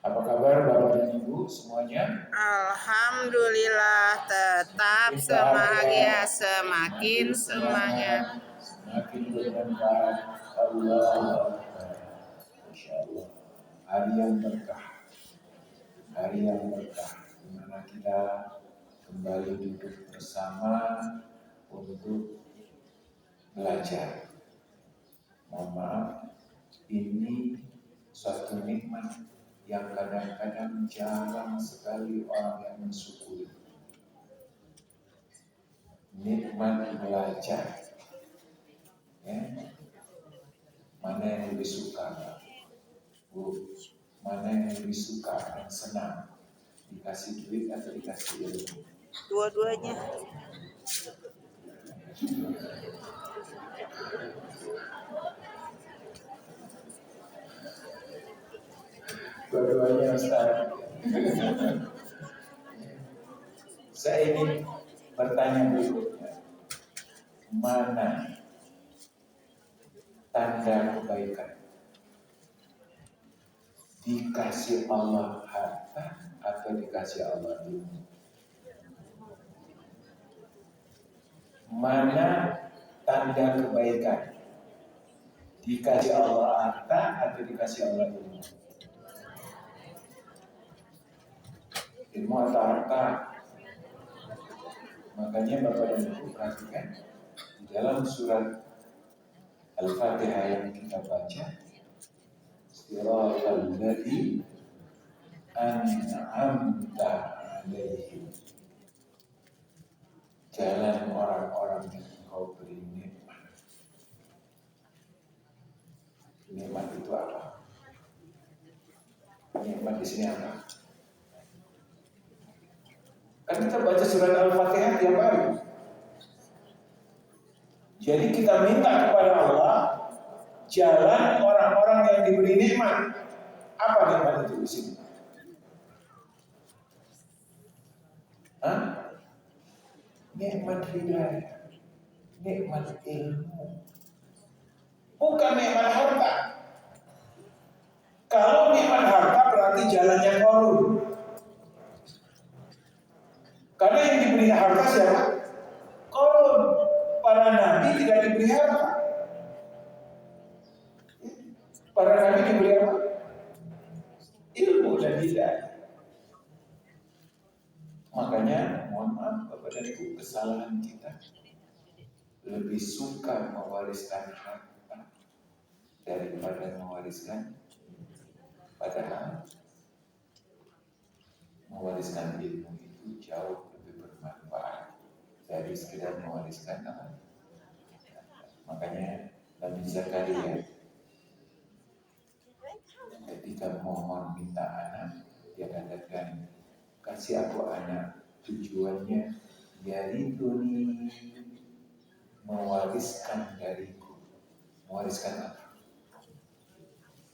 Apa kabar Bapak dan Ibu semuanya? Alhamdulillah tetap sebahagia, semakin semangat. Semakin bermanfaat. Allah. Insya Allah. Hari yang berkah. Hari yang berkah. Di mana kita kembali duduk bersama untuk belajar. Mohon maaf, ini suatu nikmat yang kadang-kadang jarang sekali orang yang mensyukuri. Nikmat belajar. Ya. Mana yang lebih suka? Bu, mana yang lebih suka dan senang? Dikasih duit atau dikasih ilmu? Dua-duanya. Dua-duanya Ustaz. Saya ingin bertanya berikutnya. Mana tanda kebaikan? Dikasih Allah harta atau dikasih Allah ilmu? Mana tanda kebaikan? Dikasih Allah harta atau dikasih Allah ilmu? Ilmu atau harta? Makanya Bapak dan Ibu perhatikan di dalam surat Al-Fatihah yang kita baca, Siratal ladzi an'amta 'alaihim. Jalan orang-orang yang Engkau beri nikmat. Nikmat itu apa? Nikmat di sini apa? Kan kita baca surat Al-Fatihah tiap hari. Jadi kita minta kepada Allah jalan orang-orang yang diberi nikmat. Apa nikmat itu di sini? Hah? Nikmat hidayah, nikmat ilmu, bukan nikmat harta. Kalau nikmat harta berarti jalannya korun. Karena yang diberi harta siapa? Korun. Para nabi tidak diberi harta. Para nabi diberi apa? Ilmu dan hidayah. Makanya mohon maaf Bapak dan Ibu, kesalahan kita lebih suka mewariskan harta daripada mewariskan, padahal mewariskan ilmu itu jauh lebih bermanfaat dari sekedar mewariskan apa. Makanya Nabi Zakaria ketika mohon minta anak, dia katakan, kasih aku anak, tujuannya yariduni, mewariskan dariku. Mewariskan apa?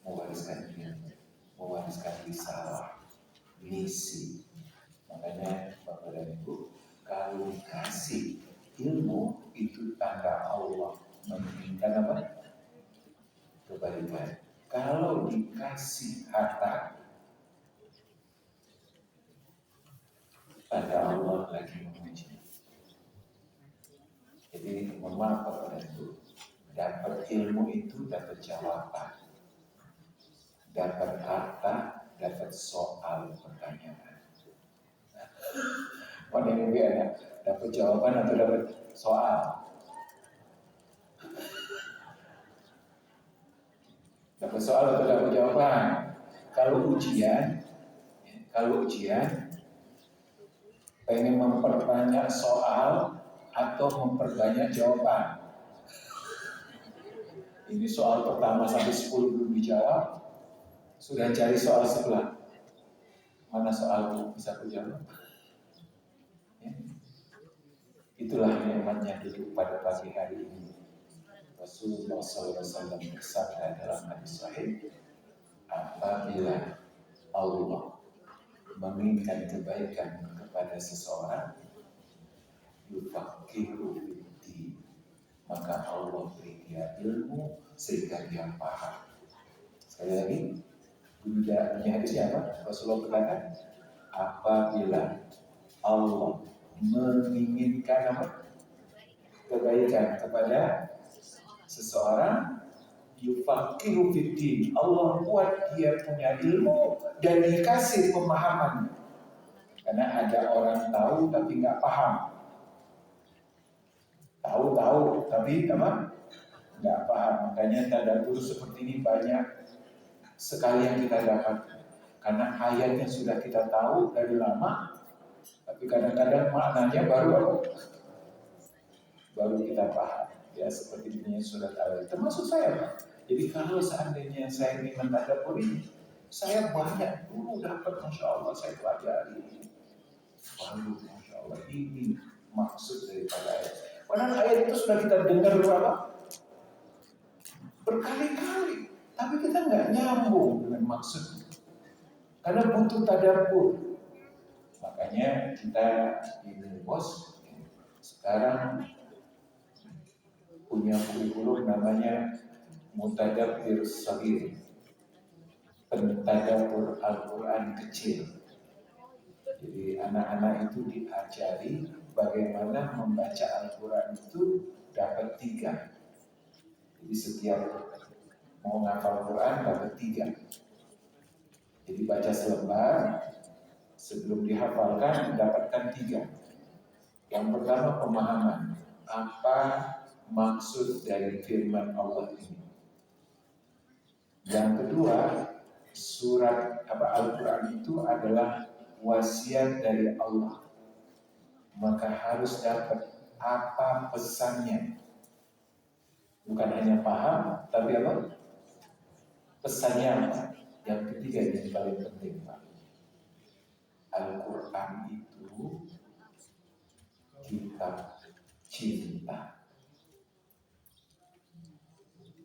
Mewariskan ilmu, mewariskan risalah, misi. Makanya Bapak dan Ibu, kalau dikasih ilmu itu tanda Allah menginginkan apa? Kebaikan. Kalau dikasih harta, tanda Allah lagi memuji. Jadi mohon maaf Bapak dan Ibu, dapat ilmu itu dapat jawaban, dapat harta, dapat soal pertanyaan. Mana yang lebih enak? Dapat jawaban atau dapat soal? Dapat soal atau dapat jawaban? Kalau ujian, pengen memperbanyak soal atau memperbanyak jawaban. Ini soal pertama sampai 10 belum dijawab, sudah cari soal sebelah. Mana soal itu bisa aku jawab? Ya. Itulah nikmatnya hidup pada pagi hari ini. Rasulullah SAW bersabda dalam hadis sahih, apabila Allah menginginkan kebaikan kepada seseorang, yufaqihu fiddin, maka Allah beri dia ilmu sehingga dia paham. Sekali lagi, Bunyi hadisnya apa? Rasulullah berkata, apabila Allah menginginkan apa? Kebaikan kepada seseorang, yufaqihu fiddin. Allah buat dia punya ilmu dan dikasih pemahaman. Karena ada orang tahu tapi nggak paham. Tahu tapi apa? Nggak paham. Makanya tadabbur seperti ini banyak sekali yang kita dapat. Karena ayatnya sudah kita tahu dari lama, tapi kadang-kadang maknanya baru kita paham. Ya seperti ini surat Al-Baqarah. Termasuk saya, Pak. Jadi kalau seandainya saya ingin mentadabbur ini, saya banyak dulu dapat, Masya Allah, saya pelajari. Baru, Masya Allah, ini maksud daripada ayat. Padahal ayat itu sudah kita dengar berapa? Berkali-kali. Tapi kita nggak nyambung dengan maksudnya. Karena butuh tadabbur. Makanya kita ini bos, sekarang punya kurikulum namanya Mutadabbir Shaghir, pentadabbur Al-Quran kecil. Jadi anak-anak itu diajari bagaimana membaca Al-Quran itu dapat 3. Jadi setiap mau ngafal Quran dapat 3. Jadi baca selembar, sebelum dihafalkan mendapatkan 3. Yang pertama pemahaman, apa maksud dari firman Allah ini. Yang kedua, surat Al-Quran itu adalah wasiat dari Allah. Maka harus dapat apa pesannya. Bukan hanya paham, tapi apa? Pesannya apa? Yang ketiga yang paling penting, Pak. Al-Quran itu kitab cinta.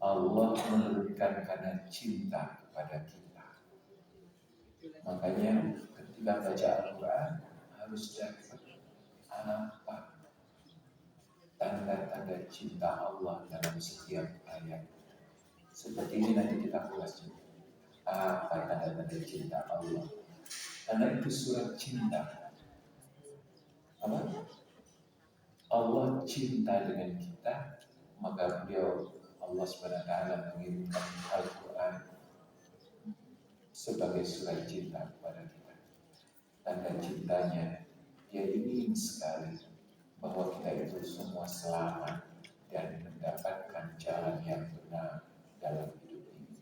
Allah menurunkan karena cinta kepada kita. Makanya ketika baca Al-Quran harus dapat apa tanda-tanda cinta Allah dalam setiap ayat. Seperti ini nanti kita ulas juga. Apa tanda-tanda cinta Allah? Karena itu surat cinta. Apa? Allah cinta dengan kita, maka beliau Allah SWT mengirimkan Al-Quran sebagai surat cinta kepada kita. Tanda cintanya, dia ingin sekali bahwa kita itu semua selamat dan mendapatkan jalan yang benar dalam hidup ini.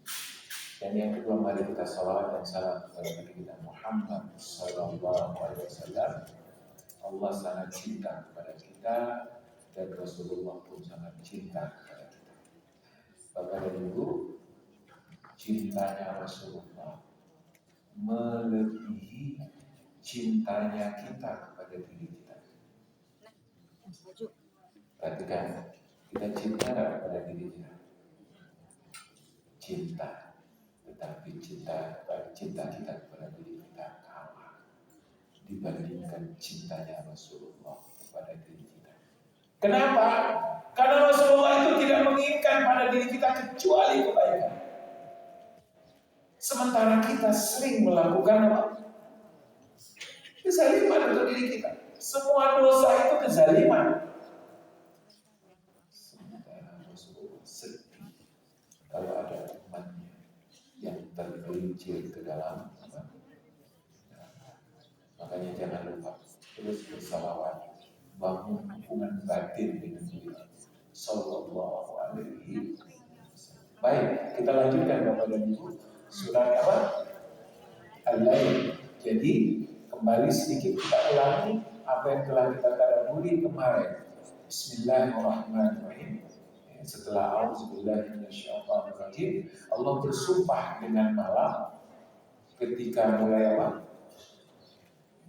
Dan yang kedua, mari kita salawat dan salam kepada Nabi kita Muhammad Sallallahu Alaihi Wasallam. Allah sangat cinta kepada kita dan Rasulullah pun sangat cinta kepada kita. Bapak dan Ibu, cintanya Rasulullah melebihi cintanya kita kepada diri kita. Perhatikan, kita cinta kepada diri kita. Cinta, tetapi cinta kita kepada diri kita kalah dibandingkan cintanya Rasulullah kepada diri kita. Kenapa? Karena Rasulullah itu tidak menginginkan pada diri kita kecuali kebaikan. Sementara kita sering melakukan apa? Kezaliman untuk diri kita. Semua dosa itu kezaliman. Sementara Rasulullah sedih kalau ada umatnya yang tergelincir ke dalam apa? Makanya jangan lupa terus bersalawat, bangun hubungan batin dengan beliau Sallallahu Alaihi Wasallam. Baik, kita lanjutkan Bapak dan Ibu surat apa? Al-Lail. Jadi kembali sedikit kita ulangi apa yang telah kita tadabburi kemarin. Bismillahirrahmanirrahim. Setelah auzubillahi minasyaitonirrajim, Allah bersumpah dengan malam ketika mulai apa?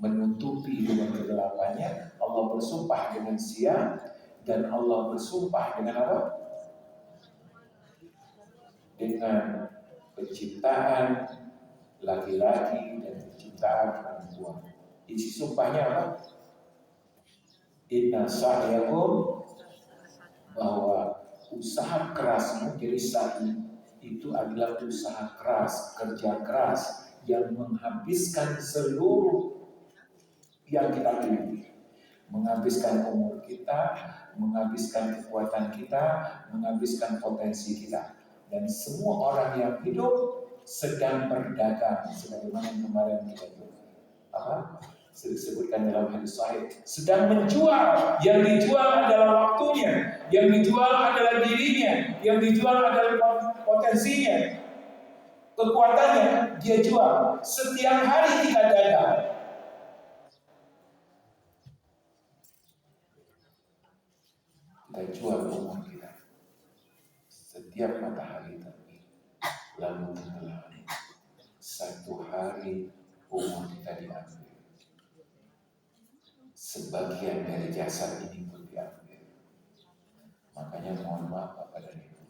Menutupi dengan kegelapannya. Allah bersumpah dengan siang dan Allah bersumpah dengan apa? Dengan penciptaan laki-laki dan penciptaan perempuan. Isi sumpahnya apa? Inna sa'yakum, bahwa usaha kerasmu, jadi sa'i itu adalah usaha keras, kerja keras yang menghabiskan seluruh yang kita miliki. Menghabiskan umur kita, menghabiskan kekuatan kita, menghabiskan potensi kita. Dan semua orang yang hidup sedang berdagang, sebagaimana yang kemarin kita sebutkan dalam hadis sahih, sedang menjual. Yang dijual adalah waktunya, yang dijual adalah dirinya, yang dijual adalah potensinya, kekuatannya dia jual. Setiap hari kita dagang. Kita jual umur kita. Setiap matahari terbit lalu tenggelam, satu hari umur kita diambil. Sebagian dari jasad ini pun diambil. Makanya mohon maaf Bapak dan Ibu,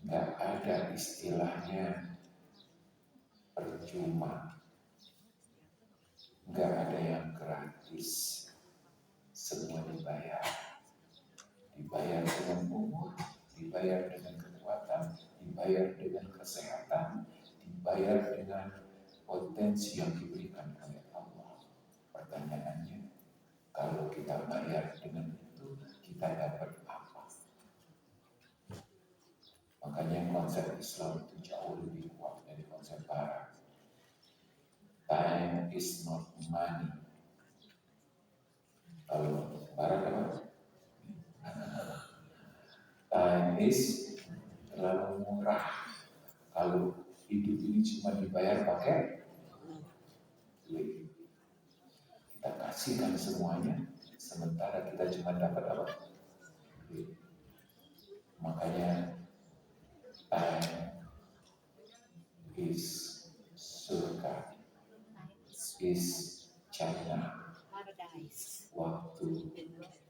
nggak ada istilahnya percuma, nggak ada yang gratis, semua dibayar. Dibayar dengan umur, dibayar dengan kekuatan, dibayar dengan kesehatan, dibayar dengan potensi yang diberikan oleh Allah. Pertanyaannya, kalau kita bayar dengan itu, kita dapat apa? Makanya konsep Islam itu jauh lebih kuat dari konsep Barat. Time is not money. Kalau Barat apa? Time is terlalu murah. Kalau hidup ini cuma dibayar pakai duit, kita kasihkan semuanya, sementara kita cuma dapat apa? Duit. Makanya time is surga, is China. Waktu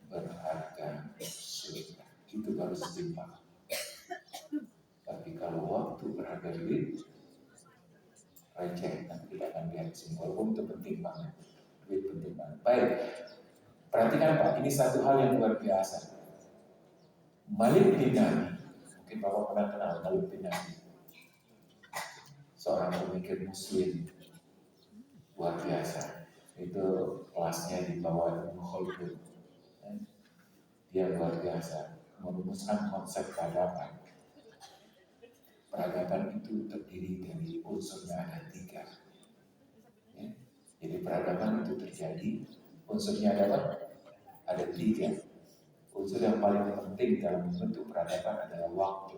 berharga surga. Itu baru setimpal. Tapi kalau waktu berharga duit, receh, nanti kita akan lihat sini. Walaupun itu penting banget, duit penting banget. Baik, perhatikan Pak, ini satu hal yang luar biasa. Malik bin Nabi, mungkin Bapak pernah kenal Malik bin Nabi, seorang pemikir Muslim luar biasa. Itu kelasnya di bawah Ibnu Khaldun. Dia luar biasa merumuskan konsep peradaban. Peradaban itu terdiri dari unsurnya ada 3. Ya. Jadi peradaban itu terjadi, unsurnya ada 3. Unsur yang paling penting dalam membentuk peradaban adalah waktu.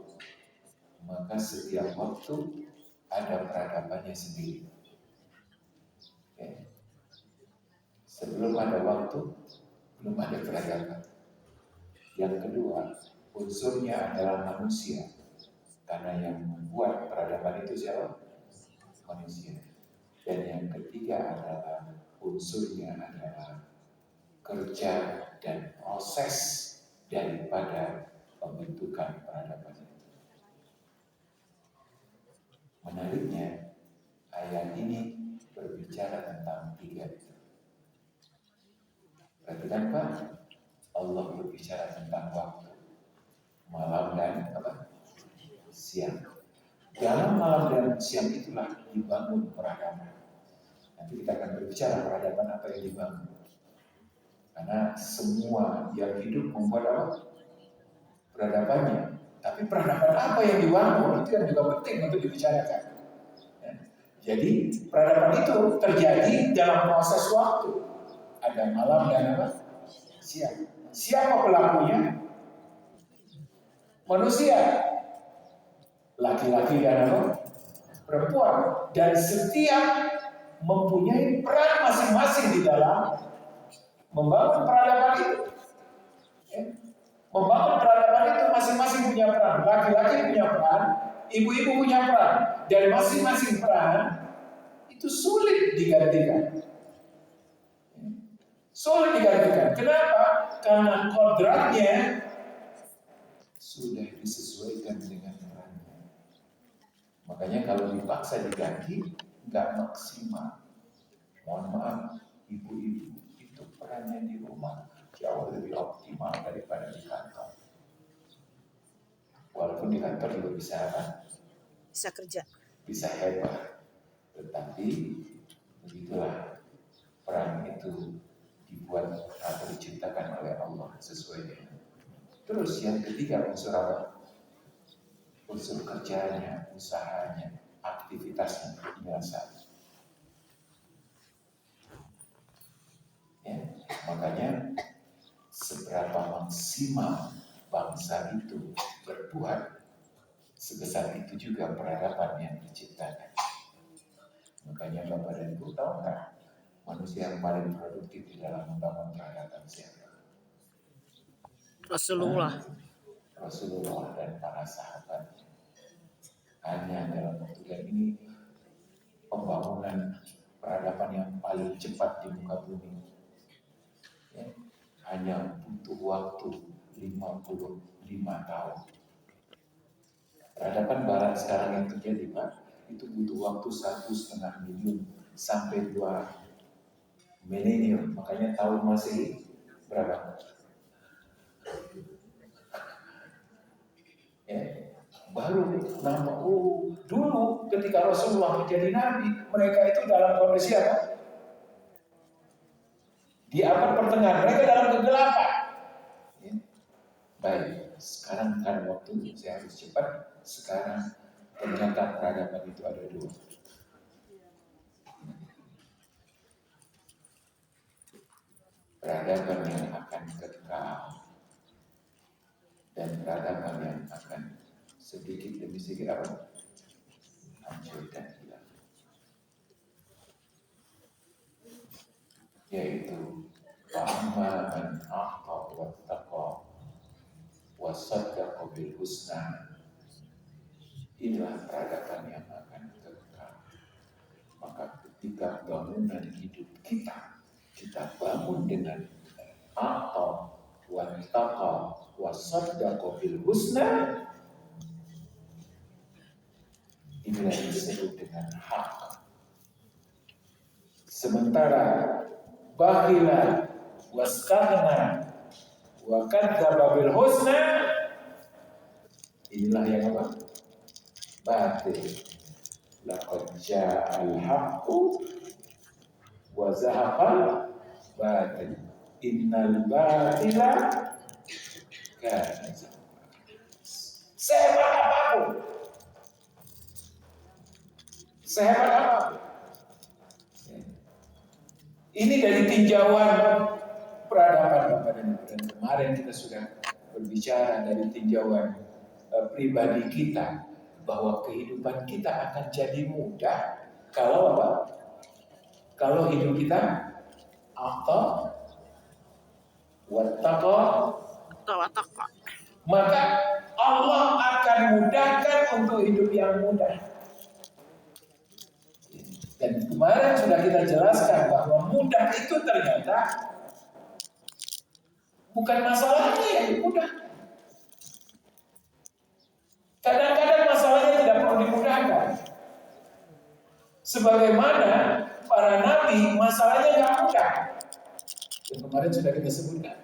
Maka setiap waktu ada peradabannya sendiri. Ya. Sebelum ada waktu, belum ada peradaban. Yang kedua, unsurnya adalah manusia. Karena yang membuat peradaban itu siapa? Manusia. Dan yang ketiga adalah unsurnya adalah kerja dan proses daripada pembentukan peradaban itu. Menariknya, ayat ini berbicara tentang 3 itu. Perhatikan Pak, Allah berbicara tentang waktu, malam dan siang. Dalam malam dan siang itulah dibangun peradaban. Nanti kita akan berbicara peradaban apa yang dibangun. Karena semua yang hidup membuat peradabannya. Tapi peradaban apa yang dibangun itu yang juga penting untuk dibicarakan. Ya. Jadi peradaban itu terjadi dalam proses waktu. Ada malam dan siang. Siapa pelakunya? Manusia. Laki-laki dan perempuan. Dan setiap mempunyai peran masing-masing di dalam membangun peradaban itu. Ya. Membangun peradaban itu masing-masing punya peran. Laki-laki punya peran, ibu-ibu punya peran. Dan masing-masing peran itu sulit digantikan. Sulit digantikan. Kenapa? Karena kodratnya sudah disesuaikan dengan perannya. Makanya kalau dipaksa diganti, nggak maksimal. Mohon maaf, ibu-ibu itu perannya di rumah jauh lebih optimal daripada di kantor. Walaupun di kantor juga bisa kan, Bisa kerja. bisa hebat. Tetapi begitulah, perang itu dibuat atau diciptakan oleh Allah sesuai dengan. Terus yang ketiga unsur apa? Unsur kerjanya, usahanya, aktivitasnya, biasa. Ya, makanya seberapa maksimal bangsa itu berbuat, sebesar itu juga peradaban yang diciptakan. Makanya Bapak dan Ibu tahu nggak, manusia yang paling produktif di dalam membangun peradaban siapa? Rasulullah. Rasulullah dan para sahabatnya. Hanya dalam waktu ini pembangunan peradaban yang paling cepat di muka bumi. Ya, hanya butuh waktu 55 tahun. Peradaban barat sekarang yang terjadi, Pak, itu butuh waktu 1,5 miliar sampai 2 milenium. Makanya tahun Masehi berapa? Ya, baru nama dulu ketika Rasulullah menjadi nabi, mereka itu dalam kondisi apa? Di abad pertengahan, mereka dalam kegelapan. Ya. Baik, sekarang kan waktu saya harus cepat. Sekarang ternyata peradaban itu ada 2. Peradaban yang akan kekal dan peradaban yang akan sedikit demi sedikit apa? Hancur dan hilang. Yaitu wa'amma man a'ta wattaqa wa saddaqa bil husna. Inilah peradaban yang akan kekal. Maka ketika bangunan hidup kita bangun dengan a'ta wattaqa wa saddaqa bil husna, inilah yang disebut dengan hak. Sementara bakhila wastaghna wa kadzdzaba bil husna, inilah yang apa? Batil. Laqad ja'al haqqu wa zahaqal batil. Innal batila kana zahuqa. Sehebat apapun, sehebat apapun. Ini dari tinjauan peradaban Bapak dan Ibu, dan kemarin kita sudah berbicara dari tinjauan pribadi kita bahwa kehidupan kita akan jadi mudah kalau apa? Kalau hidup kita a'ta wattaqa, maka Allah akan mudahkan untuk hidup yang mudah. Dan kemarin sudah kita jelaskan bahwa mudah itu ternyata bukan masalahnya yang mudah. Kadang-kadang masalahnya tidak perlu dimudahkan. Sebagaimana para nabi masalahnya nggak mudah. Dan kemarin sudah kita sebutkan.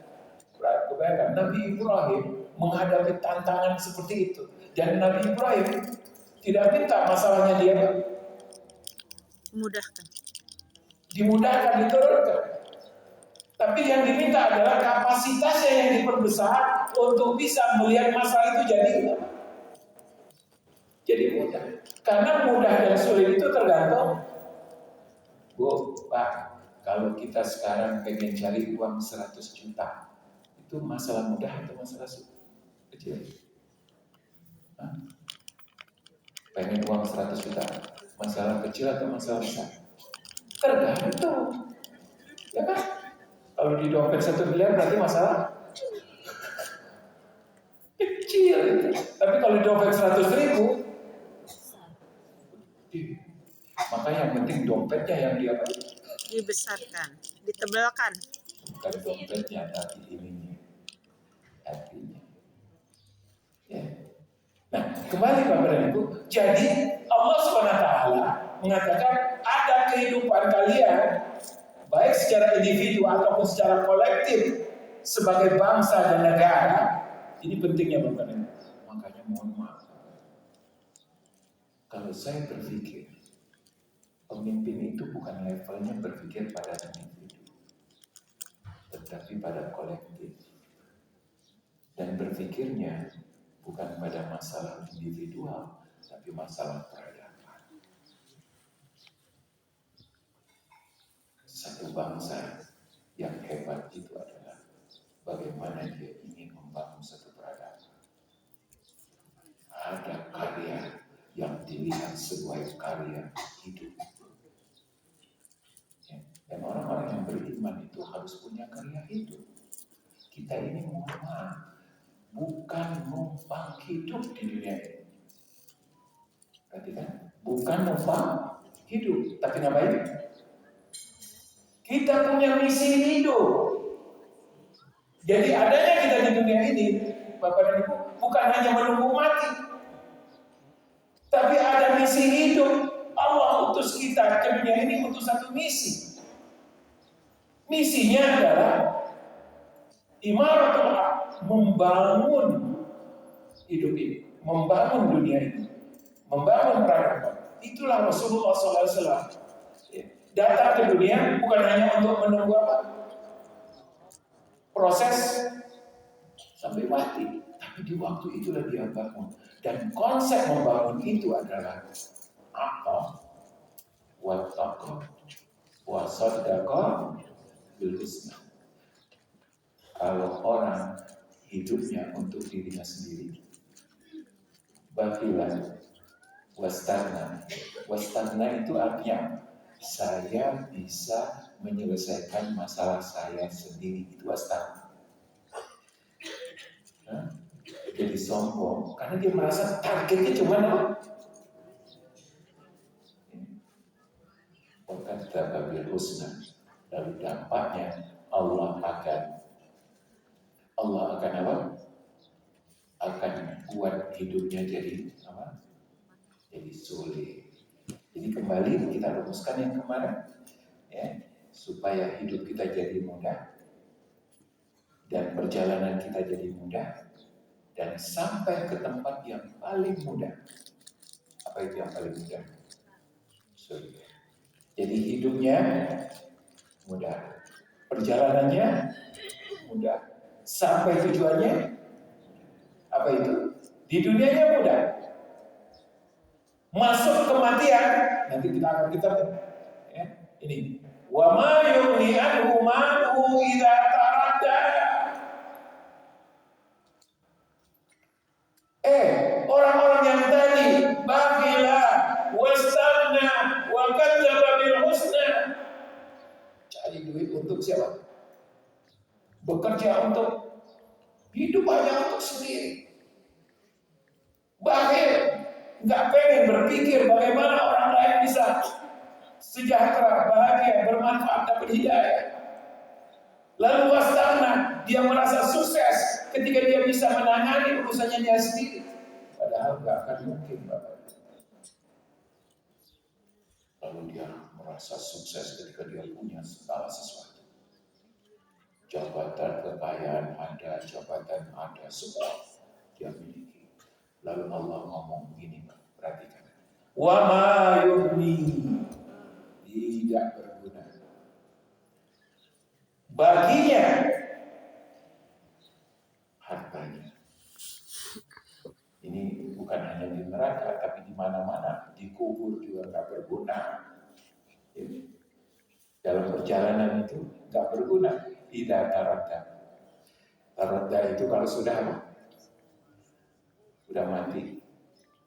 Kebayangkan Nabi Ibrahim menghadapi tantangan seperti itu. Dan Nabi Ibrahim tidak minta masalahnya dia dimudahkan, diturunkan. Tapi yang diminta adalah kapasitasnya yang diperbesar untuk bisa melihat masalah itu jadi mudah. Karena mudah dan sulit itu tergantung. Bu, Pak, kalau kita sekarang pengen cari uang 100 juta, itu masalah mudah atau masalah kecil? Hah? Pengen uang 100 juta, masalah kecil atau masalah besar? Tergantung. Ya kan? Kalau di dompet 1 miliar berarti masalah kecil. Tapi kalau di dompet 100.000, maka yang penting dompetnya yang dibesarkan, ditebalkan. Bukan dompetnya, tapi ininya, hatinya. Ya. Nah, kembali Bapak dan Ibu, jadi Allah SWT mengatakan ada kehidupan kalian, baik secara individu ataupun secara kolektif, sebagai bangsa dan negara. Ini pentingnya Bapak dan Ibu. Makanya mohon maaf, Kalau saya berpikir, pemimpin itu bukan levelnya berpikir pada individu, tetapi pada kolektif. Dan berpikirnya bukan pada masalah individual, tapi masalah peradaban. Satu bangsa yang hebat itu adalah bagaimana dia ingin membangun satu peradaban. Ada karya yang dilihat sebagai karya hidup. Dan orang-orang yang beriman itu harus punya karya hidup. Kita ini mohon maaf, bukan numpang hidup di dunia ini. Berarti kan? Bukan numpang hidup, tapi ngapain? Kita punya misi hidup. Jadi adanya kita di dunia ini, Bapak dan Ibu, bukan hanya menunggu mati, tapi ada misi hidup. Allah utus kita ke dunia ini untuk satu misi. Misinya adalah imaratul haq, membangun hidup ini, membangun dunia ini, membangun peradaban. Itulah Rasulullah SAW. Datang ke dunia bukan hanya untuk menunggu apa? Proses sampai mati, tapi di waktu itulah dia bangun. Dan konsep membangun itu adalah apa? Wattaqah wa saddaqa bil husna. Kalau orang hidupnya untuk dirinya sendiri, bakilan wastana. Wastana itu artinya saya bisa menyelesaikan masalah saya sendiri, itu wastana. Jadi sombong karena dia merasa targetnya cuma apa? Wattaqah bil husna. Lalu dampaknya Allah akan apa? Akan buat hidupnya jadi apa? Jadi sulit. Jadi kembali kita rumuskan yang kemarin, ya, supaya hidup kita jadi mudah dan perjalanan kita jadi mudah dan sampai ke tempat yang paling mudah. Apa itu yang paling mudah? Surga. Jadi hidupnya mudah, perjalanannya mudah, sampai tujuannya apa itu? Di dunianya mudah. Masuk kematian, nanti kita ya, ini wa ma yughni anhu maluhu idza taradda. Orang-orang yang tadi bakhila wastanna wa kadzdzaba bil husna, cari duit untuk siapa? Bekerja untuk hidup hanya untuk sendiri. Bakhil, nggak pengen berpikir bagaimana orang lain bisa sejahtera, bahagia, bermanfaat, dapat hidayah. Lalu wastana, dia merasa sukses ketika dia bisa menangani urusannya dia sendiri. Padahal nggak akan mungkin, Bapak. Lalu dia merasa sukses ketika dia punya segala sesuatu. Jabatan, kekayaan ada, jabatan ada, semua dia miliki. Lalu Allah ngomong begini, perhatikan. Wa ma yughni, tidak berguna baginya hartanya. Ini bukan hanya di neraka, tapi di mana-mana, di kubur juga nggak berguna. Ini dalam perjalanan itu nggak berguna. Tidak taradda. Taradda itu kalau sudah apa? Sudah mati,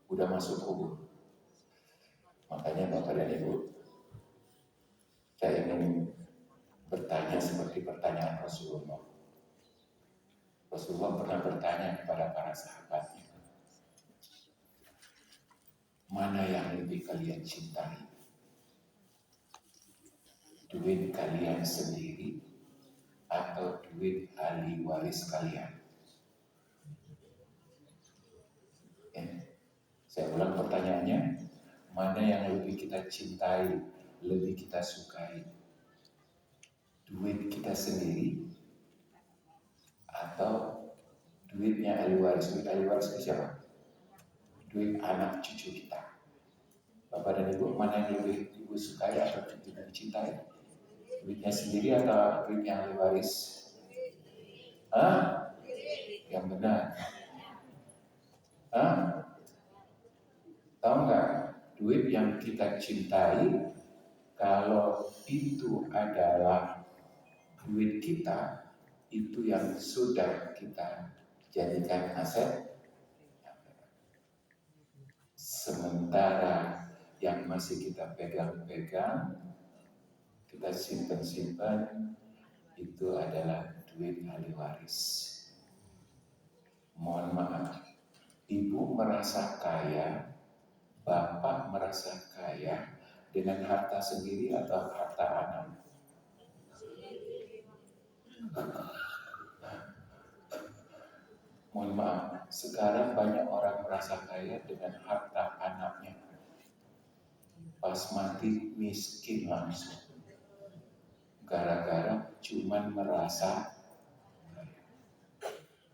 sudah masuk kubur. Makanya Bapak dan Ibu, saya ingin bertanya seperti pertanyaan Rasulullah. Rasulullah pernah bertanya kepada para sahabatnya, mana yang lebih kalian cintai? Duit kalian sendiri atau duit ahli waris kalian? Saya ulang pertanyaannya, mana yang lebih kita cintai, lebih kita sukai? Duit kita sendiri atau duitnya ahli waris? Duit ahli waris itu siapa? Duit anak cucu kita. Bapak dan Ibu, mana yang lebih Ibu sukai atau lebih dicintai? Duitnya sendiri atau duit yang diwaris? Hah? Yang benar. Hah? Tahu nggak? Duit yang kita cintai, kalau itu adalah duit kita, itu yang sudah kita jadikan aset. Sementara yang masih kita pegang-pegang, kita simpan-simpan, itu adalah duit ahli waris. Mohon maaf, Ibu merasa kaya, Bapak merasa kaya dengan harta sendiri atau harta anak? Mohon maaf, sekarang banyak orang merasa kaya dengan harta anaknya. Pas mati miskin langsung. Gara-gara cuman merasa kaya.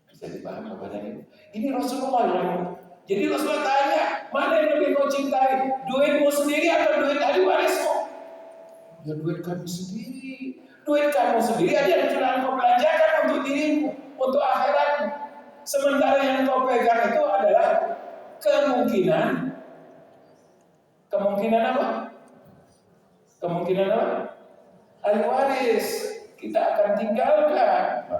Bisa dipahami Bapak dan Ibu? Ini Rasulullah yang jadi Rasulullah tanya, mana yang lebih kau cintai? Duitmu sendiri atau duit ahli warismu? Ya duit kamu sendiri. Duit kamu sendiri ada yang sudah kau belanjakan untuk dirimu, untuk akhiratmu. Sementara yang kau pegang itu adalah kemungkinan apa? Kemungkinan apa? Ahli waris. Kita akan tinggalkan.